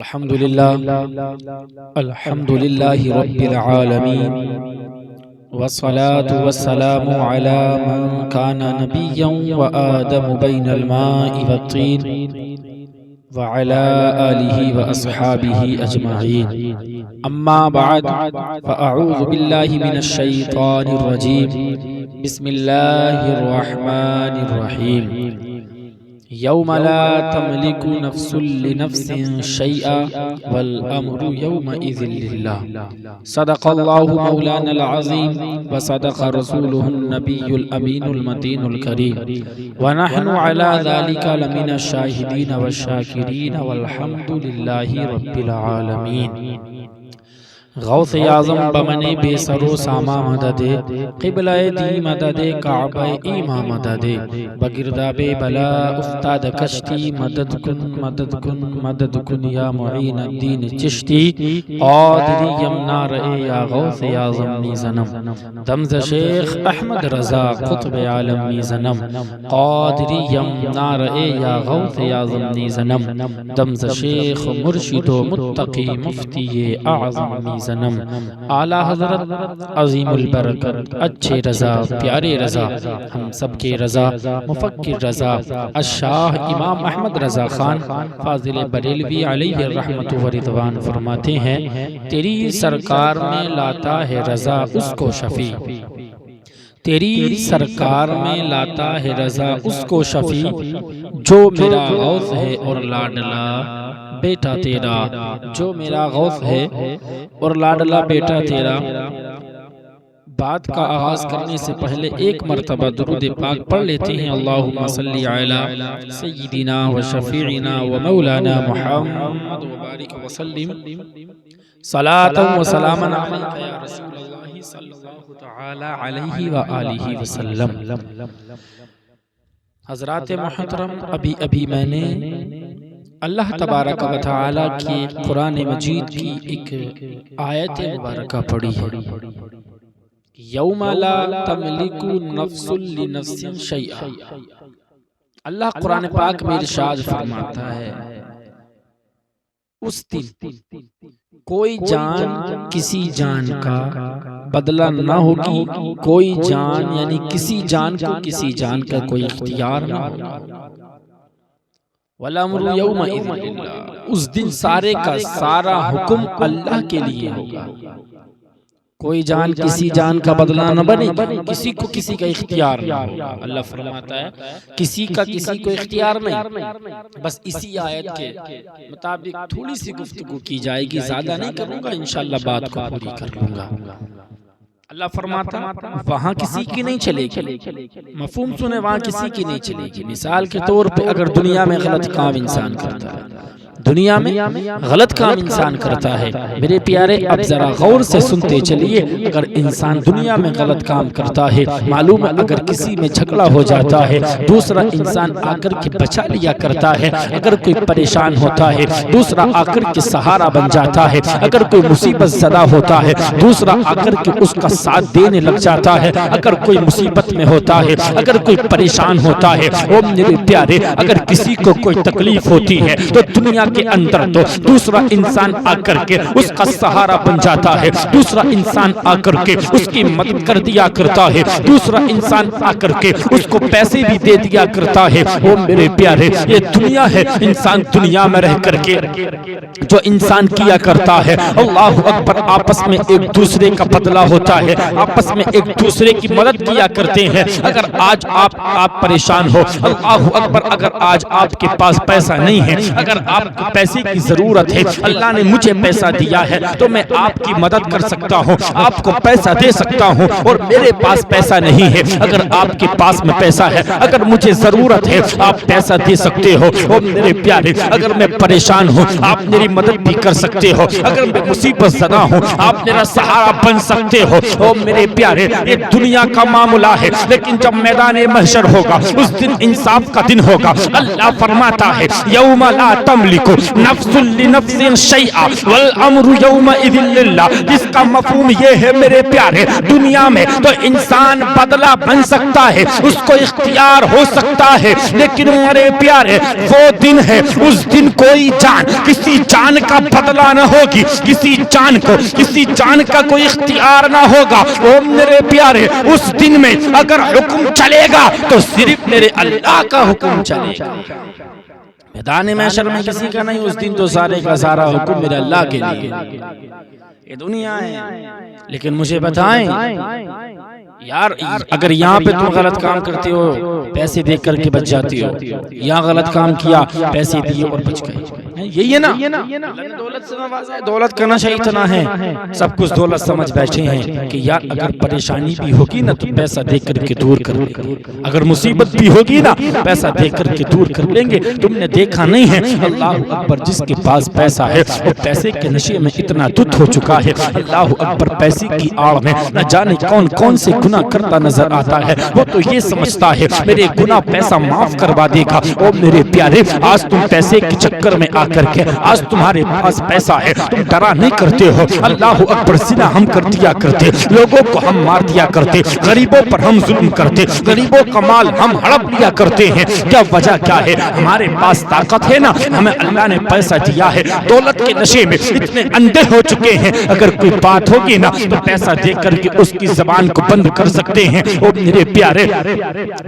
الحمد لله رب العالمين والصلاة والسلام على من كان نبيا وآدم بين الماء والطين وعلى آله وأصحابه أجمعين أما بعد فأعوذ بالله من الشيطان الرجيم بسم الله الرحمن الرحيم يوم لا تملك نفس لنفس شيئا والأمر يومئذ لله صدق الله مولانا العظيم وصدق رسوله النبي الأمين المتين الكريم ونحن على ذلك لمن الشاهدين والشاكرين والحمد لله رب العالمين غوث اعظم بمن بے سر و ساما مدد قبلہ دی مدد کعبہ ایما مدد بگرداب بلا افتاد کشتی مدد کن یا معین الدین چشتی قادری یمنا رئے یا غوث اعظم نی زنم دمز شیخ احمد رضا قطب عالم نی زنم قادری یمنا رئے یا غوث اعظم نی زنم دمز شیخ مرشد و متقی مفتی اعظم نی زنم اعلی حضرت عظیم البرکت اچھے رضا پیارے رضا ہم سب کے رضا مفکر رضا الشاہ امام احمد رضا خان فاضل بریلوی علیہ الرحمت و رضوان فرماتے ہیں تیری سرکار میں لاتا ہے رضا اس کو شفیع، تیری سرکار میں لاتا ہے رضا اس کو شفیع، جو میرا غوث ہے اور لاڈلا بیٹا تیرا، جو میرا غوث ہے اور لاڈلا بیٹا تیرا۔ بات کا آغاز کرنے سے پہلے ایک مرتبہ درود پاک پڑھ لیتے ہیں۔ اللہم صلی علی سیدنا و شفیعنا و مولانا محمد وبارک وسلم صلاة و سلاما علیک یا رسول اللہ صلی اللہ تعالی علیہ وآلہ وسلم۔ حضرات محترم، ابھی میں نے اللہ تبارک و تعالی کی قرآن مجید کی ایک آیت مبارکہ پڑھی ہے، یوم لا تملک نفس لنفس شیئا۔ اللہ قرآن پاک میں ارشاد فرماتا ہے اس دن کوئی جان کسی جان کا بدلہ نہ ہوگی، کوئی جان یعنی کسی جان کو کسی جان کا کوئی اختیار نہ ہوگا۔ وَالْأَمْرُ يَوْمَئِذٍ لِلَّهِ، اس دن سارے کا سارا حکم اللہ کے لیے ہوگا۔ کوئی جان کسی جان کا بدلہ نہ بنے گی، کسی کو کسی کا اختیار نہ ہوگا۔ اللہ فرماتا ہے کسی کا کسی کو اختیار نہیں۔ بس اسی آیت کے مطابق تھوڑی سی گفتگو کی جائے گی، زیادہ نہیں کروں گا، انشاءاللہ بات کو پوری کر لوں گا۔ اللہ فرماتا وہاں کسی کی نہیں چلے گی، مفہوم سنے، وہاں کسی کی نہیں چلے گی۔ مثال کے طور پہ اگر دنیا میں غلط کام انسان کرتا ہے، دنیا میں غلط کام انسان کرتا ہے، میرے پیارے اب ذرا غور سے سنتے چلیے، اگر انسان دنیا میں غلط کام کرتا ہے، معلوم ہے اگر کسی میں جھگڑا ہو جاتا ہے، دوسرا انسان آ کر کے بچا لیا کرتا ہے، اگر کوئی پریشان ہوتا ہے دوسرا آ کر کے سہارا بن جاتا ہے، اگر کوئی مصیبت زدہ ہوتا ہے دوسرا آ کر کے اس کا ساتھ دینے لگ جاتا ہے، اگر کوئی مصیبت میں ہوتا ہے، اگر کوئی پریشان ہوتا ہے، او میرے پیارے اگر کسی کو کوئی تکلیف ہوتی ہے تو دنیا کے اندر تو دوسرا انسان آ کر کے اس کا سہارا بن جاتا ہے، دوسرا انسان آ کر کے اس کی مدد کر دیا کرتا ہے، دوسرا انسان آ کر کے اس کو پیسے بھی دے دیا کرتا ہے۔ وہ میرے پیارے یہ دنیا ہے، انسان دنیا میں رہ کر کے جو انسان کیا کرتا ہے، اللہ اکبر، آپس میں ایک دوسرے کا بدلہ ہوتا ہے، آپس میں ایک دوسرے کی مدد کیا کرتے ہیں۔ اگر آج آپ پریشان ہو، اللہ اکبر، اگر آج آپ کے پاس پیسہ نہیں ہے، اگر آپ کو پیسے کی ضرورت ہے، اللہ نے مجھے پیسہ دیا ہے تو میں آپ کی مدد کر سکتا ہوں، آپ کو پیسہ دے سکتا ہوں، اور میرے پاس پیسہ نہیں ہے، اگر آپ کے پاس میں پیسہ ہے، اگر مجھے ضرورت ہے آپ پیسہ دے سکتے ہو۔ اور میرے پیارے اگر میں پریشان ہوں آپ میری مدد بھی کر سکتے ہو، اگر میں مصیبت زدہ ہوں آپ میرا سہارا بن سکتے ہو۔ اور میرے پیارے یہ دنیا کا معاملہ ہے، لیکن جب میدان محشر ہوگا اس دن انصاف کا دن ہوگا۔ اللہ فرماتا ہے یوم لا تملک کو نفس لنفس شیئا والامر یومئذ للہ، جس کا مفہوم یہ ہے میرے پیارے دنیا میں تو انسان بدلہ بن سکتا ہے، اس کو اختیار ہو سکتا ہے، لیکن میرے پیارے وہ دن ہے، اس دن کوئی جان کسی جان کا بدلہ نہ ہوگی، کسی جان کو کسی جان کا کوئی اختیار نہ ہوگا۔ او میرے پیارے اس دن میں اگر حکم چلے گا تو صرف میرے اللہ کا حکم چلے گا، میدان محشر میں کسی کا نہیں، اس دن تو سارے کا سارا حکم میرے اللہ کے لیے۔ یہ دنیا ہے، لیکن مجھے بتائیں یار، اگر یہاں پہ تم غلط کام کرتے ہو پیسے دیکھ کر کے بچ جاتی ہو، یہاں غلط کام کیا پیسے دیے اور بچ گئے، یہی ہے نا؟ دولت سے نوازا ہے، دولت کا نشہ اتنا ہے، سب کچھ دولت سمجھ بیٹھے ہیں کہ یار اگر پریشانی بھی ہوگی نا تو پیسہ دیکھ کر کے دور کر لیں گے، اگر مصیبت بھی ہوگی نا پیسہ دیکھ کر کے دور کر لیں گے۔ تم نے دیکھا نہیں ہے اللہ اکبر، جس کے پاس پیسہ ہے وہ پیسے کے نشے میں اتنا دھت ہو چکا ہے، اللہ اکبر پیسے کی آڑ میں نہ جانے کون کون سے گناہ کرتا نظر آتا ہے، وہ تو یہ سمجھتا ہے میرے گناہ پیسہ معاف کروا دے گا۔ او میرے پیارے آج تم پیسے کے چکر میں آ کر کے، آج تمہارے پاس پیسہ ہے تم ڈرا نہیں کرتے ہو، اللہ اکبر زنا ہم کر دیا کرتے، لوگوں کو ہم مار دیا کرتے، غریبوں پر ہم ظلم کرتے، غریبوں کا مال ہم ہڑپ لیا کرتے ہیں، کیا وجہ کیا ہے؟ ہمارے پاس طاقت ہے نا، ہمیں اللہ نے پیسہ دیا ہے، دولت کے نشے میں اتنے اندھے ہو چکے ہیں، اگر کوئی بات ہوگی نا تو پیسہ دیکھ کر کے اس کی زبان کو بند کر سکتے ہیں۔ او میرے پیارے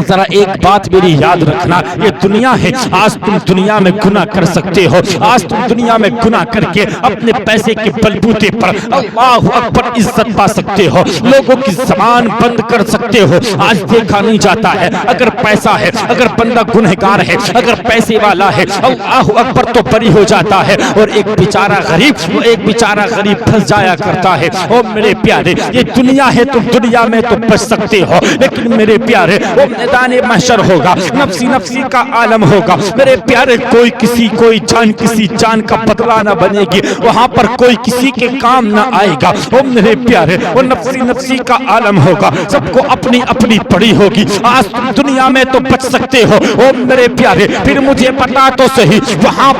ذرا ایک بات میری یاد رکھنا، یہ دنیا ہے، آج تم دنیا میں گناہ کر سکتے ہو، آج تم دنیا میں گناہ کر کے اپنے پیسے کے بلبوتے پر اللہ اکبر عزت پا سکتے ہو، لوگوں کی زبان بند کر سکتے ہو۔ آج دیکھا نہیں جاتا ہے اگر پیسہ ہے، اگر بندہ گنہگار ہے، اگر پیسے والا ہے اللہ اکبر تو بری ہو جاتا ہے، اور ایک بیچارہ غریب، وہ ایک بیچارہ غریب پھنس جایا کرتا ہے۔ او میرے پیارے یہ دنیا ہے، تم دنیا میں تو بچ سکتے ہو، لیکن میرے پیارے وہ میدان محشر ہوگا، نفسی نفسی کا عالم ہوگا میرے پیارے، کوئی کسی جان کا بدلہ نہ بنے گی، وہاں پر کوئی کسی کے کام نہ آئے گا۔ او میرے پیارے وہ نفسی نفسی کا عالم ہوگا، سب کو اپنی اپنی پڑی ہوگی۔ آج تم دنیا میں تو بچ سکتے ہو، او میرے پیارے پھر مجھے بتا تو صحیح وہاں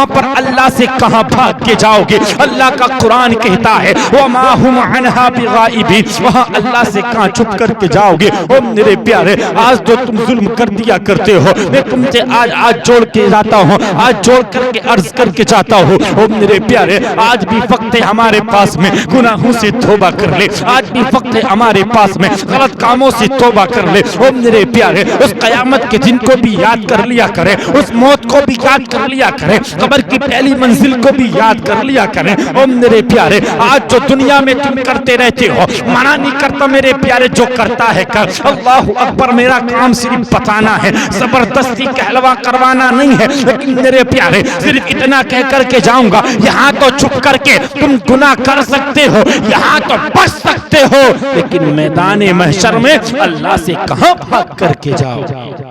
پر اللہ سے کہاں بھاگ کے جاؤ گے؟ اللہ کا قرآن کہتا ہے وَمَا هُمْ عَنْهَا بِغَائِبِينَ، وہاں اللہ سے کہاں چھپ کر کے جاؤ گے؟ او میرے پیارے آج تو تم ظلم کر دیا کرتے ہو، میں تم سے آج جوڑ کے جاتا ہوں، آج جوڑ کر کے عرض کر کے جاتا ہوں، او میرے پیارے آج بھی وقت ہے ہمارے پاس میں گناہوں سے توبہ کر لے، آج بھی وقت ہے ہمارے پاس میں غلط کاموں سے توبہ کر لے۔ او میرے پیارے اس قیامت کے دن کو بھی یاد کر لیا کرے، اس موت کو بھی یاد کر لیا کرے، قبر کی پہلی منزل کو بھی یاد کر لیا کرے۔ او میرے پیارے آج جو دنیا میں تم کرتے رہتے ہو، منع نہیں کرتا میرے پیارے، جو کرتا ہے کر، اللہ اکبر میرا کام صرف بتانا ہے، زبردستی کہلوا کروانا نہیں ہے، لیکن میرے پیارے صرف اتنا کہہ کر کے جاؤں گا، یہاں تو چھپ کر کے تم گناہ کر سکتے ہو، یہاں تو بچ سکتے ہو، لیکن میدان محشر میں اللہ سے کہاں بھاگ کر کے جاؤ گے؟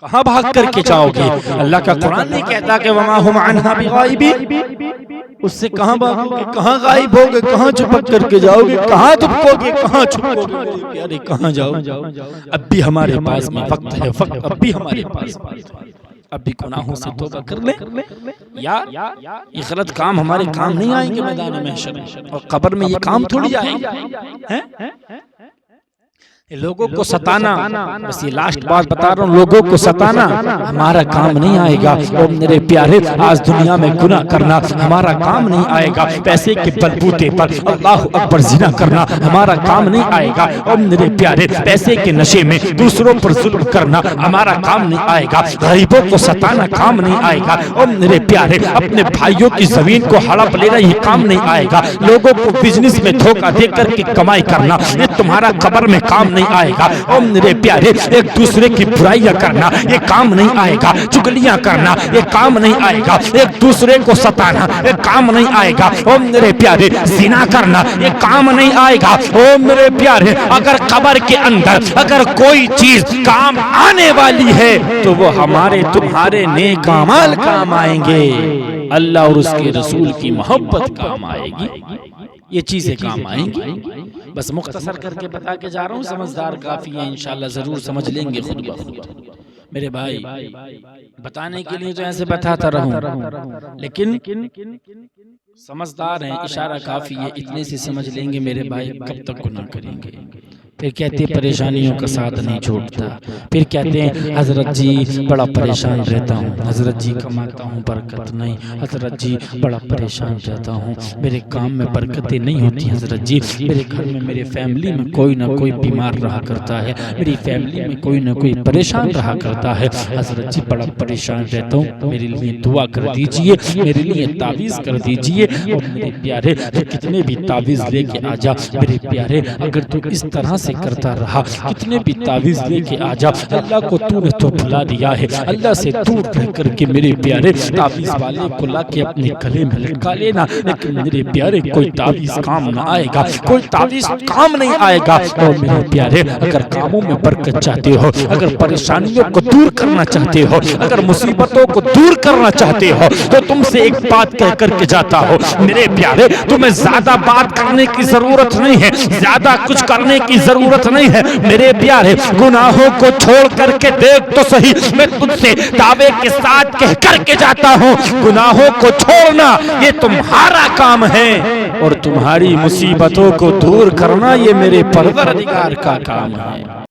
کہاں بھاگ کر کے جاؤ گے؟ اللہ کا قرآن نہیں کہتا کہ وما ہم عنہا بغائبین، اس سے کہاں بھاگو گے؟ کہاں غائب ہوگے؟ کہاں چھپک کر کے جاؤ گے؟ کہاں چھپکو گے؟ کہاں چھپکو گے؟ پیارے کہاں جاؤ؟ اب بھی ہمارے پاس میں وقت ہے، اب بھی ہمارے پاس اب بھی گناہوں سے توبہ کر لیں، یا یہ غلط کام ہمارے کام نہیں آئیں گے میدان محشر میں، اور قبر میں یہ کام تھوڑی آئیں گے۔ لوگوں کو ستانا، بس یہ لاسٹ بات بتا رہا ہوں، لوگوں کو ستانا ہمارا کام نہیں آئے گا۔ اور میرے پیارے آج دنیا میں گناہ کرنا ہمارا کام نہیں آئے گا، پیسے کے بلبوتے پر اللہ اکبر زنا کرنا ہمارا کام نہیں آئے گا۔ اور میرے پیارے پیسے کے نشے میں دوسروں پر ظلم کرنا ہمارا کام نہیں آئے گا، غریبوں کو ستانا کام نہیں آئے گا۔ اور میرے پیارے اپنے بھائیوں کی زمین کو ہڑپ لینا یہ کام نہیں آئے گا، لوگوں کو بزنس میں دھوکہ دے کر کے کمائی کرنا یہ تمہارا قبر میں کام نہیں آئے گا۔ اور میرے پیارے ایک دوسرے کی برائیاں کرنا یہ کام نہیں آئے گا، چگلیاں کرنا یہ کام نہیں آئے گا، ایک دوسرے کو ستانا یہ کام نہیں آئے گا۔ اور میرے پیارے زنا کرنا یہ کام نہیں آئے گا۔ اور میرے پیارے اگر قبر کے اندر اگر کوئی چیز کام آنے والی ہے تو وہ ہمارے تمہارے نیک اعمال کام آئیں گے، اللہ اور اس کے رسول کی محبت کام آئے گی، یہ چیزیں کام آئیں گی۔ بس مختصر کر کے بتا کے جا رہا ہوں، سمجھدار کافی ہیں، انشاءاللہ ضرور سمجھ لیں گے خود بخود۔ میرے بھائی بتانے کے لیے تو ایسے بتاتا رہوں، لیکن سمجھدار ہیں، اشارہ کافی ہے، اتنے سے سمجھ لیں گے میرے بھائی کب تک گناہ کریں گے۔ پھر کہتے ہیں پریشانیوں کا ساتھ نہیں چھوڑتا، پھر کہتے ہیں حضرت جی بڑا پریشان رہتا ہوں، حضرت جی کماتا ہوں برکت نہیں، حضرت جی بڑا پریشان رہتا ہوں، میرے کام میں برکتیں نہیں ہوتی، حضرت جی میرے گھر میں میرے فیملی میں کوئی نہ کوئی بیمار رہا کرتا ہے، میری فیملی میں کوئی نہ کوئی پریشان رہا کرتا ہے، حضرت جی بڑا پریشان رہتا ہوں، میرے لیے دعا کر دیجئے، میرے لیے تعویذ کر دیجئے۔ اور میرے پیارے تو کتنے بھی تعویذ لے کے آ جا میرے پیارے، اگر تو اس طرح سے کرتا رہا، کتنے بھی تعویذ لے کے آ جا، اللہ کو تو نے تو بھلا دیا ہے، اللہ سے دور رہ کر کے میرے پیارے تعویذ والے کو لا کے اپنے گلے میں لٹکا لینا، لیکن میرے پیارے کوئی تعویذ کام نہ آئے گا، کوئی تعویذ کام نہیں آئے گا۔ اور میرے پیارے اگر کاموں میں برکت چاہتے ہو، اگر پریشانیوں کو دور کرنا چاہتے ہو، اگر مصیبتوں کو دور کرنا چاہتے ہو، تو تم سے ایک بات کہہ کر کے جاتا ہو میرے پیارے، تمہیں زیادہ بات کرنے کی ضرورت نہیں ہے، زیادہ کچھ کرنے کی ضرورت نہیں ہے میرے پیارے، گناہوں کو چھوڑ کر کے دیکھ تو صحیح، میں تجھ سے دعوے کے ساتھ کہہ کر کے جاتا ہوں، گناہوں کو چھوڑنا یہ تمہارا کام ہے، اور تمہاری مصیبتوں کو دور کرنا یہ میرے پروردگار کا کام ہے۔